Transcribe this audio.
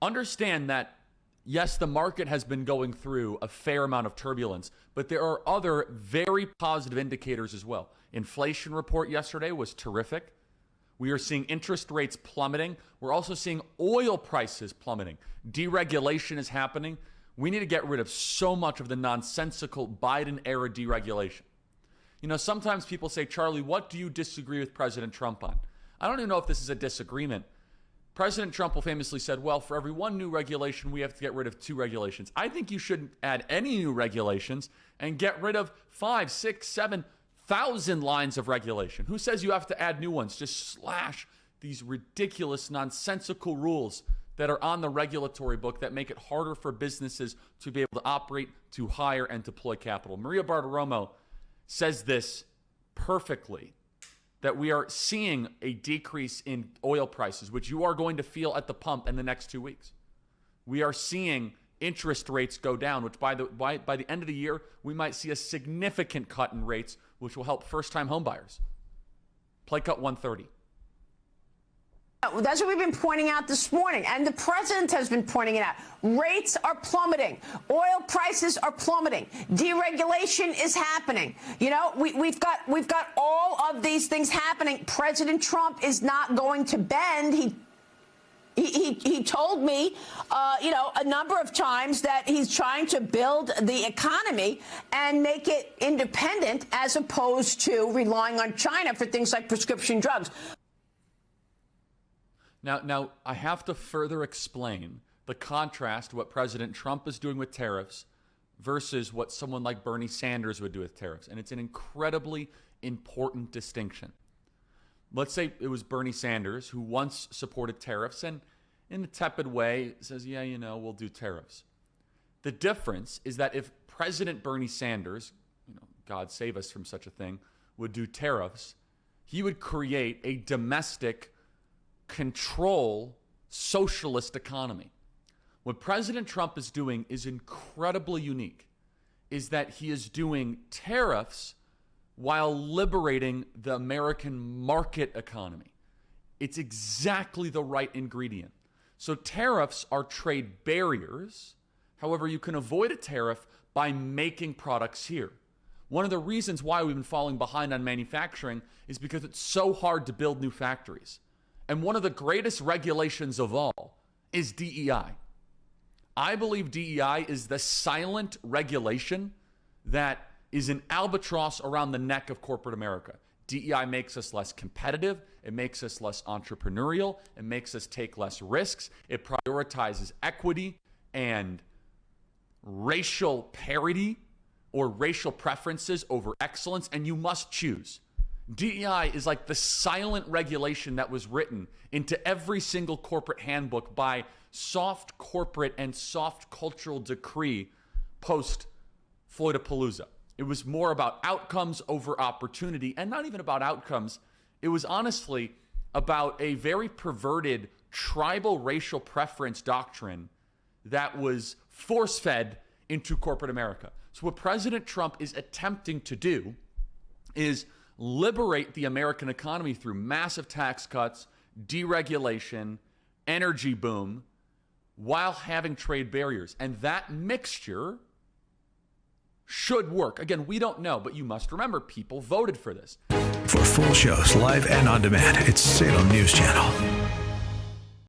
understand that, yes, the market has been going through a fair amount of turbulence, but there are other very positive indicators as well. Inflation report yesterday was terrific. We are seeing interest rates plummeting. We're also seeing oil prices plummeting. Deregulation is happening. We need to get rid of so much of the nonsensical Biden-era deregulation. You know, sometimes people say, Charlie, what do you disagree with President Trump on? I don't even know if this is a disagreement. President Trump famously said, well, for every one new regulation, we have to get rid of 2 regulations. I think you shouldn't add any new regulations and get rid of 5, 6, 7,000 lines of regulation. Who says you have to add new ones? Just slash these ridiculous, nonsensical rules that are on the regulatory book that make it harder for businesses to be able to operate, to hire, and deploy capital. Maria Bartiromo says this perfectly, that we are seeing a decrease in oil prices, which you are going to feel at the pump in the next 2 weeks. We are seeing interest rates go down, which by the end of the year, we might see a significant cut in rates, which will help first-time homebuyers. Play cut 130. That's what we've been pointing out this morning, and the president has been pointing it out. Rates are plummeting. Oil prices are plummeting. Deregulation is happening. You know, we've got all of these things happening. President Trump is not going to bend. He told me, a number of times that he's trying to build the economy and make it independent as opposed to relying on China for things like prescription drugs. Now, I have to further explain the contrast to what President Trump is doing with tariffs versus what someone like Bernie Sanders would do with tariffs. And it's an incredibly important distinction. Let's say it was Bernie Sanders who once supported tariffs and in a tepid way says, yeah, we'll do tariffs. The difference is that if President Bernie Sanders, God save us from such a thing, would do tariffs, he would create a domestic control socialist economy. What President Trump is doing is incredibly unique, is that he is doing tariffs while liberating the American market economy. It's exactly the right ingredient. So tariffs are trade barriers. However, you can avoid a tariff by making products here. One of the reasons why we've been falling behind on manufacturing is because it's so hard to build new factories. And one of the greatest regulations of all is DEI. I believe DEI is the silent regulation that is an albatross around the neck of corporate America. DEI makes us less competitive. It makes us less entrepreneurial. It makes us take less risks. It prioritizes equity and racial parity or racial preferences over excellence, and you must choose. DEI is like the silent regulation that was written into every single corporate handbook by soft corporate and soft cultural decree post Floydapalooza. It was more about outcomes over opportunity, and not even about outcomes. It was honestly about a very perverted tribal racial preference doctrine that was force-fed into corporate America. So what President Trump is attempting to do is liberate the American economy through massive tax cuts, deregulation, energy boom, while having trade barriers. And that mixture should work. Again, we don't know, but you must remember people voted for this. For full shows, live and on demand, it's Salem News Channel.